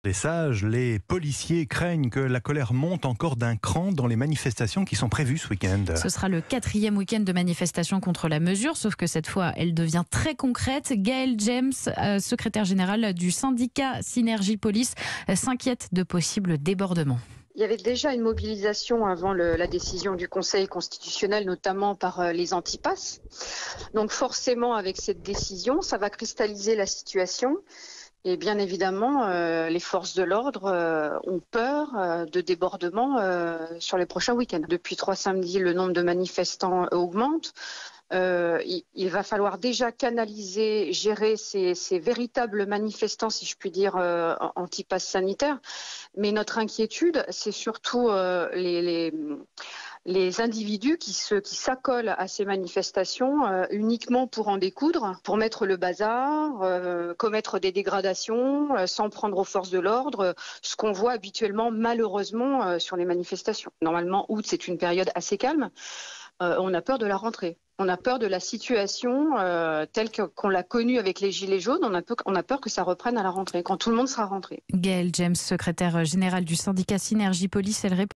Les sages, les policiers craignent que la colère monte encore d'un cran dans les manifestations qui sont prévues ce week-end. Ce sera le 4e week-end de manifestation contre la mesure, sauf que cette fois, elle devient très concrète. Gaël James, secrétaire général du syndicat Synergie Police, s'inquiète de possibles débordements. Il y avait déjà une mobilisation avant la décision du Conseil constitutionnel, notamment par les antipasses. Donc forcément, avec cette décision, ça va cristalliser la situation. Et bien évidemment, les forces de l'ordre ont peur de débordements sur les prochains week-ends. Depuis 3 samedis, le nombre de manifestants augmente. Il va falloir déjà canaliser, gérer ces véritables manifestants, si je puis dire, anti-pass sanitaire. Mais notre inquiétude, c'est surtout les individus qui s'accolent à ces manifestations uniquement pour en découdre, pour mettre le bazar, commettre des dégradations, s'en prendre aux forces de l'ordre, ce qu'on voit habituellement malheureusement sur les manifestations. Normalement, août, c'est une période assez calme. On a peur de la rentrée. On a peur de la situation telle qu'on l'a connue avec les Gilets jaunes. On a peur que ça reprenne à la rentrée, quand tout le monde sera rentré. Gaël James, secrétaire général du syndicat Synergie Police, elle répond.